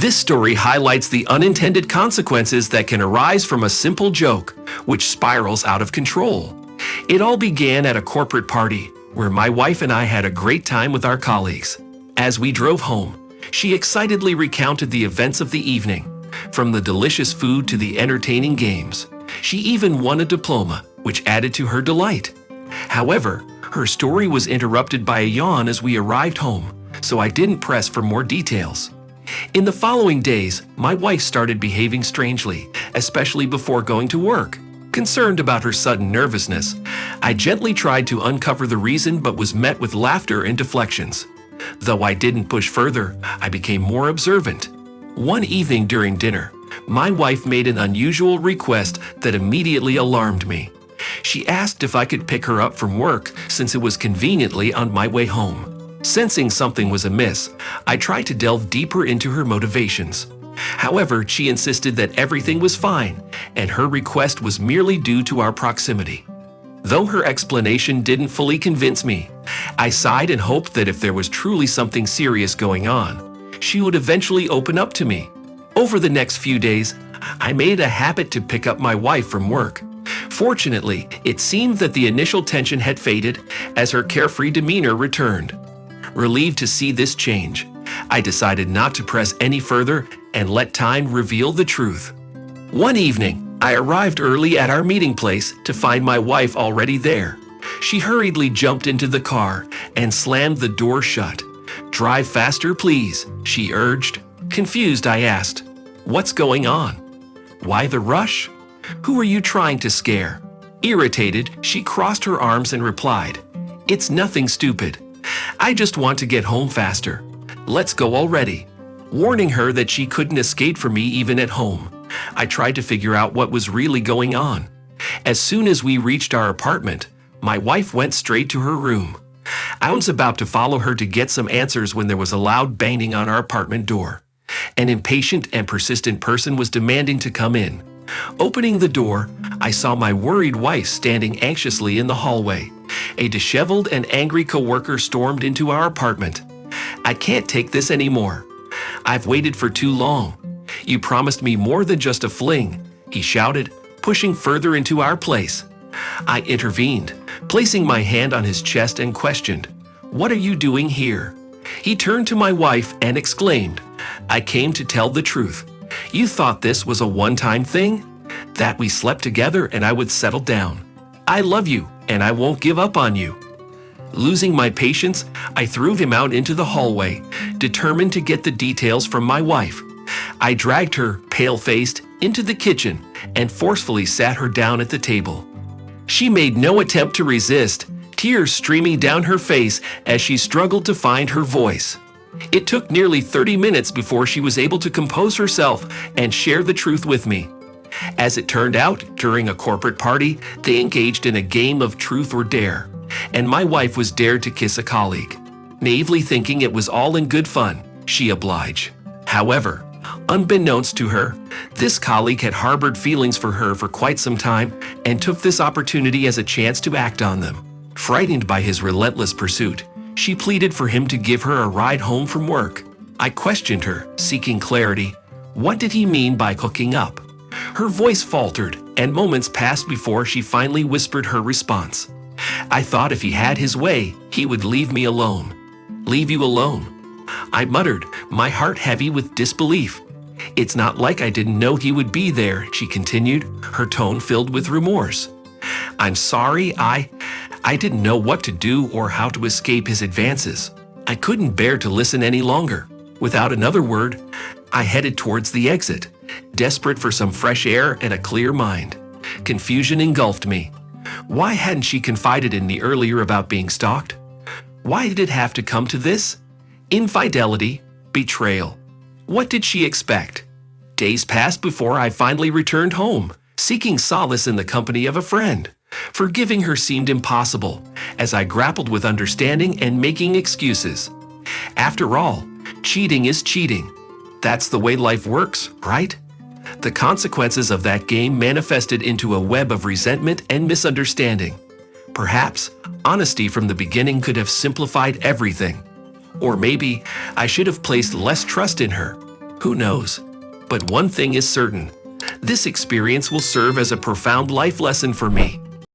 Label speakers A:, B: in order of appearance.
A: This story highlights the unintended consequences that can arise from a simple joke, which spirals out of control. It all began at a corporate party, where my wife and I had a great time with our colleagues. As we drove home, she excitedly recounted the events of the evening, from the delicious food to the entertaining games. She even won a diploma, which added to her delight. However, her story was interrupted by a yawn as we arrived home, so I didn't press for more details. In the following days, my wife started behaving strangely, especially before going to work. Concerned about her sudden nervousness, I gently tried to uncover the reason but was met with laughter and deflections. Though I didn't push further, I became more observant. One evening during dinner, my wife made an unusual request that immediately alarmed me. She asked if I could pick her up from work since it was conveniently on my way home. Sensing something was amiss, I tried to delve deeper into her motivations. However, she insisted that everything was fine, and her request was merely due to our proximity. Though her explanation didn't fully convince me, I sighed and hoped that if there was truly something serious going on, she would eventually open up to me. Over the next few days, I made it a habit to pick up my wife from work. Fortunately, it seemed that the initial tension had faded as her carefree demeanor returned. Relieved to see this change, I decided not to press any further and let time reveal the truth. One evening, I arrived early at our meeting place to find my wife already there. She hurriedly jumped into the car and slammed the door shut. "Drive faster, please," she urged. Confused, I asked, "What's going on? Why the rush? Who are you trying to scare?" Irritated, she crossed her arms and replied, "It's nothing stupid. I just want to get home faster. Let's go already." Warning her that she couldn't escape from me even at home, I tried to figure out what was really going on. As soon as we reached our apartment, my wife went straight to her room. I was about to follow her to get some answers when there was a loud banging on our apartment door. An impatient and persistent person was demanding to come in. Opening the door, I saw my worried wife standing anxiously in the hallway. A disheveled and angry coworker stormed into our apartment. "I can't take this anymore. I've waited for too long. You promised me more than just a fling," he shouted, pushing further into our place. I intervened, placing my hand on his chest and questioned, "What are you doing here?" He turned to my wife and exclaimed, "I came to tell the truth. You thought this was a one-time thing? That we slept together and I would settle down. I love you and I won't give up on you." Losing my patience, I threw him out into the hallway, determined to get the details from my wife. I dragged her, pale-faced, into the kitchen and forcefully sat her down at the table. She made no attempt to resist, tears streaming down her face as she struggled to find her voice. It took nearly 30 minutes before she was able to compose herself and share the truth with me. As it turned out, during a corporate party, they engaged in a game of truth or dare, and my wife was dared to kiss a colleague. Naively thinking it was all in good fun, she obliged. However, unbeknownst to her, this colleague had harbored feelings for her for quite some time and took this opportunity as a chance to act on them. Frightened by his relentless pursuit, she pleaded for him to give her a ride home from work. I questioned her, seeking clarity. What did he mean by hooking up? Her voice faltered, and moments passed before she finally whispered her response. "I thought if he had his way, he would leave me alone." "Leave you alone?" I muttered, my heart heavy with disbelief. "It's not like I didn't know he would be there," she continued, her tone filled with remorse. "I'm sorry, I didn't know what to do or how to escape his advances. I couldn't bear to listen any longer." Without another word, I headed towards the exit, desperate for some fresh air and a clear mind. Confusion engulfed me. Why hadn't she confided in me earlier about being stalked? Why did it have to come to this? Infidelity, betrayal. What did she expect? Days passed before I finally returned home, seeking solace in the company of a friend. Forgiving her seemed impossible, as I grappled with understanding and making excuses. After all, cheating is cheating. That's the way life works, right? The consequences of that game manifested into a web of resentment and misunderstanding. Perhaps honesty from the beginning could have simplified everything. Or maybe I should have placed less trust in her. Who knows? But one thing is certain. This experience will serve as a profound life lesson for me.